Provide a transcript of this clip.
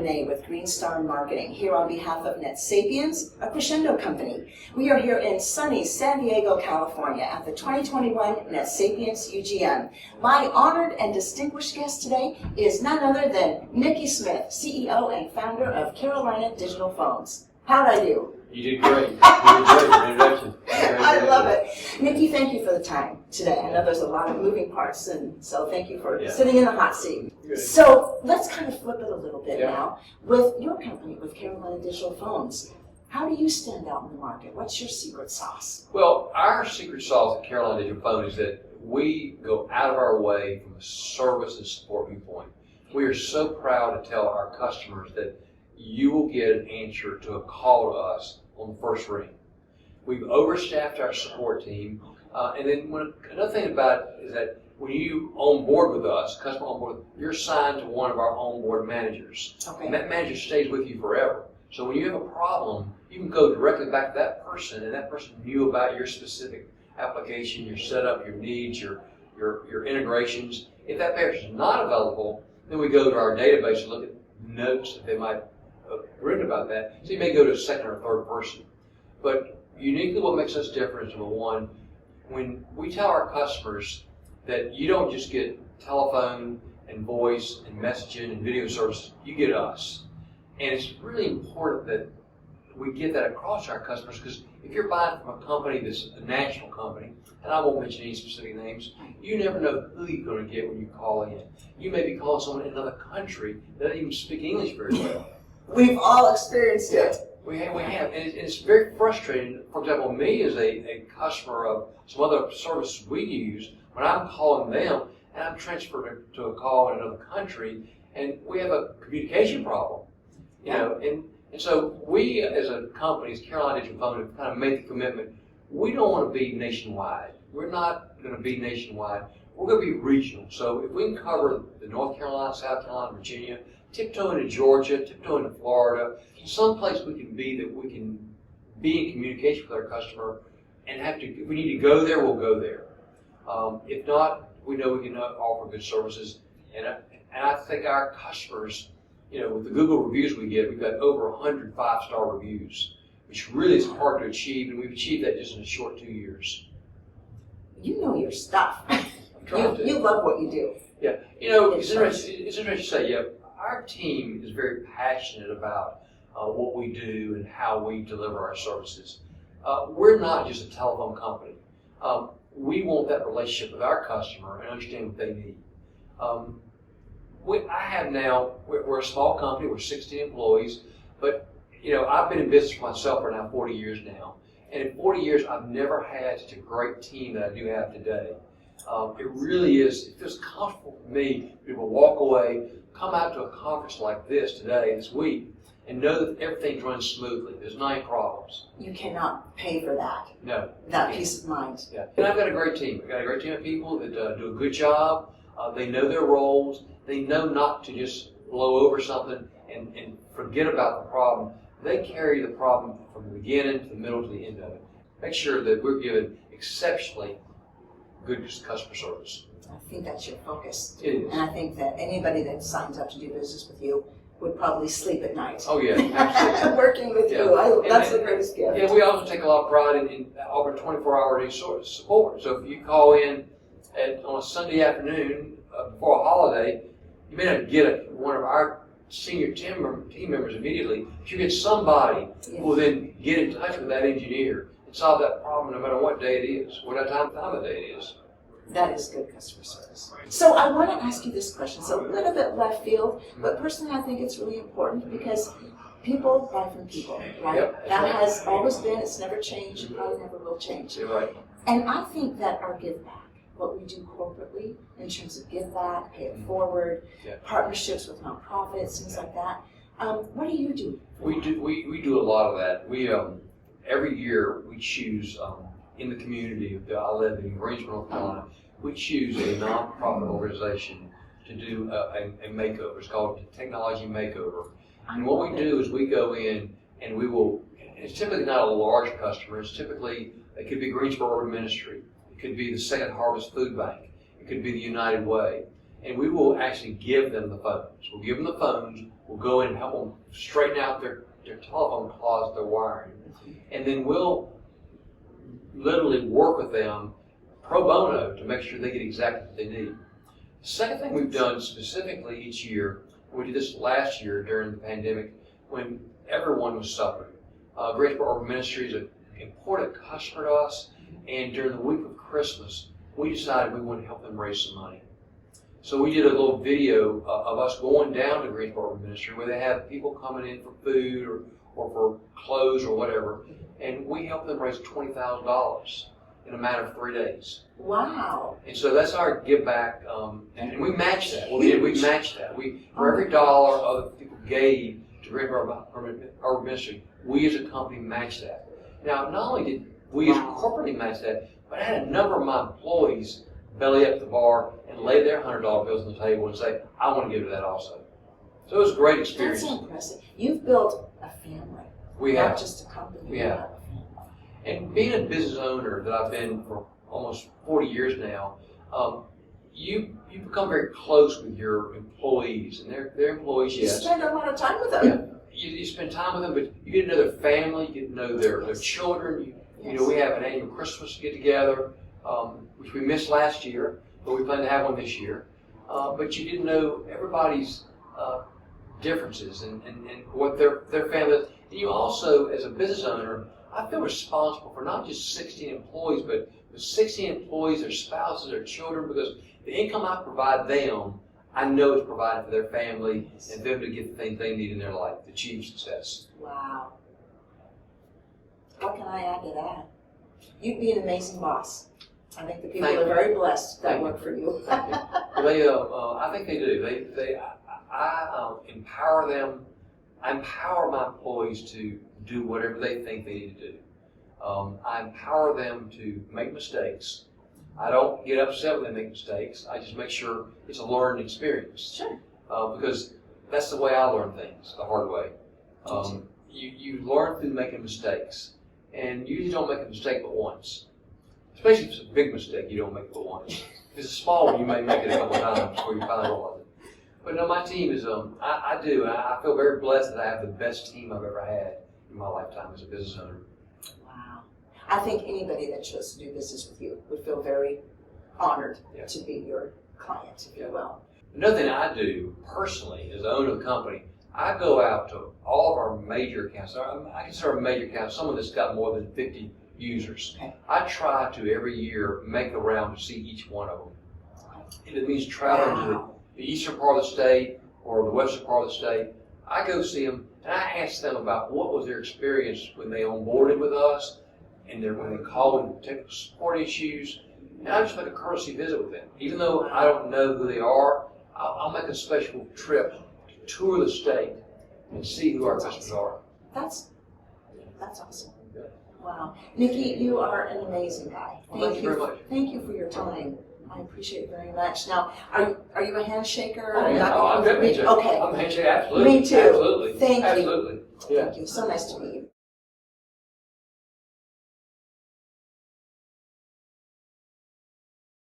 Renee with Green Star Marketing, here on behalf of NetSapiens, a Crescendo company. We are here in sunny San Diego, California at the 2021 NetSapiens UGM. My honored and distinguished guest today is none other than Nikki Smith, CEO and founder of Carolina Digital Phones. How'd I do? You did great. You did great. Your introduction. I love it. Nikki, thank you for the time today. I know there's a lot of moving parts, and so thank you for sitting in the hot seat. Good. So let's kind of flip it a little bit now. With your company, with Carolina Digital Phones, how do you stand out in the market? What's your secret sauce? Well, our secret sauce at Carolina Digital Phone is that we go out of our way from a service and support viewpoint. We are so proud to tell our customers that you will get an answer to a call to us on the first ring. We've overstaffed our support team, and then another thing about it is that when you onboard with us, customer onboard, you're assigned to one of our onboard managers. Okay. And that manager stays with you forever. So when you have a problem, you can go directly back to that person, and that person knew about your specific application, your setup, your needs, your integrations. If that person is not available, then we go to our database and look at notes that they might have written about that. So you may go to a second or third person. But uniquely what makes us different is, number one, when we tell our customers that you don't just get telephone and voice and messaging and video services, you get us. And it's really important that we get that across to our customers, because if you're buying from a company that's a national company, and I won't mention any specific names, you never know who you're going to get when you call in. You may be calling someone in another country that doesn't even speak English very well. We've all experienced it. We have, and it's very frustrating. For example, me as a customer of some other services we use, when I'm calling them and I'm transferred to a call in another country, and we have a communication problem, and so we as a company, as Carolina Digital Phone, have kind of made the commitment. We don't want to be nationwide. We're not going to be nationwide. We're going to be regional. So if we can cover the North Carolina, South Carolina, Virginia, tiptoe into Georgia, tiptoe into Florida, someplace we can be that we can be in communication with our customer, and if we need to go there, we'll go there. If not, we know we can offer good services. And I think our customers, with the Google reviews we get, we've got over 100 5-star reviews, which really is hard to achieve, and we've achieved that just in a short 2 years. You know your stuff. You love what you do. Yeah, it's interesting to say, our team is very passionate about what we do and how we deliver our services. We're not just a telephone company. We want that relationship with our customer and understand what they need. We're a small company, we're 16 employees, but I've been in business for myself for now 40 years now. And in 40 years, I've never had such a great team that I do have today. It really is, it feels comfortable for me to be able to walk away, come out to a conference like this today, this week, and know that everything's running smoothly. There's 9 problems. You cannot pay for that. No. That peace of mind. Yeah. And I've got a great team. I've got a great team of people that do a good job. They know their roles. They know not to just blow over something and forget about the problem. They carry the problem from the beginning to the middle to the end of it. Make sure that we're giving exceptionally good customer service. I think that's your focus. It is. And I think that anybody that signs up to do business with you would probably sleep at night. Oh, yeah, absolutely. Working with you, that's the greatest gift. Yeah, we also take a lot of pride in offering 24-hour support. So if you call in on a Sunday afternoon before a holiday, you may not get one of our senior team members immediately, but you get somebody who will then get in touch with that engineer and solve that problem no matter what day it is, what time of day it is. That is good customer service. So I want to ask you this question. So a little bit left field, but personally I think it's really important because people buy from people, right? Yep, that right. has always been, it's never changed, and probably never will change. You're right. And I think that our give back, what we do corporately in terms of give back, pay it forward, partnerships with nonprofits, things like that. What do you do? We do a lot of that. We every year we choose in the community that I live in, Greensboro, North Carolina, we choose a nonprofit organization to do a makeover. It's called a technology makeover. And what we do is we go in and we will. It's typically not a large customer. It's typically, it could be Greensboro Urban Ministry. It could be the Second Harvest Food Bank. It could be the United Way. and we will actually give them the phones. We'll give them the phones. We'll go in and help them straighten out their telephone closet, their wiring, and then we'll literally work with them pro bono to make sure they get exactly what they need. The second thing we've done specifically each year, we did this last year during the pandemic when everyone was suffering. Greensboro Urban Ministry is an important customer to us, and during the week of Christmas, we decided we wanted to help them raise some money. So we did a little video of us going down to Greensboro Urban Ministry where they have people coming in for food or for clothes or whatever, and we helped them raise $20,000 in a matter of 3 days. Wow. And so that's our give back, and we matched that. We matched that. For every dollar other people gave to Greensboro Urban Ministry, we as a company matched that. Now, not only did we as corporately match that, but I had a number of my employees belly up the bar and lay their $100 bills on the table and say, I want to give to that also. So it was a great experience. That's impressive. You've built a family. We not have. just a company. We have. And being a business owner that I've been for almost 40 years now, you become very close with your employees, and their employees, You yes. spend a lot of time with them. You spend time with them, but you get to know their family, you get to know their children. You know, we have an annual Christmas get together, which we missed last year, but we plan to have one this year. But you get to know everybody's differences and what their family is. And you also, as a business owner, I feel responsible for not just 16 employees, but the 16 employees, their spouses, their children, because the income I provide them, I know is provided for their family and for them to get the things they need in their life to achieve success. Wow. What can I add to that? You'd be an amazing boss. I think the people Thank are you. very blessed that Thank work for you. I think they do. I empower them. I empower my employees to do whatever they think they need to do. I empower them to make mistakes. I don't get upset when they make mistakes. I just make sure it's a learning experience. Sure. Because that's the way I learn things, the hard way. You learn through making mistakes. And you usually don't make a mistake but once. Especially if it's a big mistake, you don't make it but once. If it's a small one, you may make it a couple of times before you finally realize it. But no, my team is, I do. I feel very blessed that I have the best team I've ever had in my lifetime as a business owner. Wow. I think anybody that chose to do business with you would feel very honored to be your client, if you will. Another thing I do personally as the owner of the company, I go out to all of our major accounts. I consider a major account someone that's got more than 50 users. Okay. I try to every year make a round to see each one of them. And it means traveling to the eastern part of the state or the western part of the state. I go see them and I ask them about what was their experience when they onboarded with us and when they called with technical support issues. And I just make a courtesy visit with them. Even though I don't know who they are, I'll make a special trip to tour the state and see who our customers are. That's awesome. Yeah. Wow. Nikki, you are an amazing guy. Well, thank you very much. Thank you for your time. I appreciate it very much. Now, are you a handshaker? Oh, yeah. I'm I'm definitely Okay. I'm a handshake, absolutely. Me too. Absolutely. Thank you. Absolutely. Yeah. Thank you. So nice to meet you.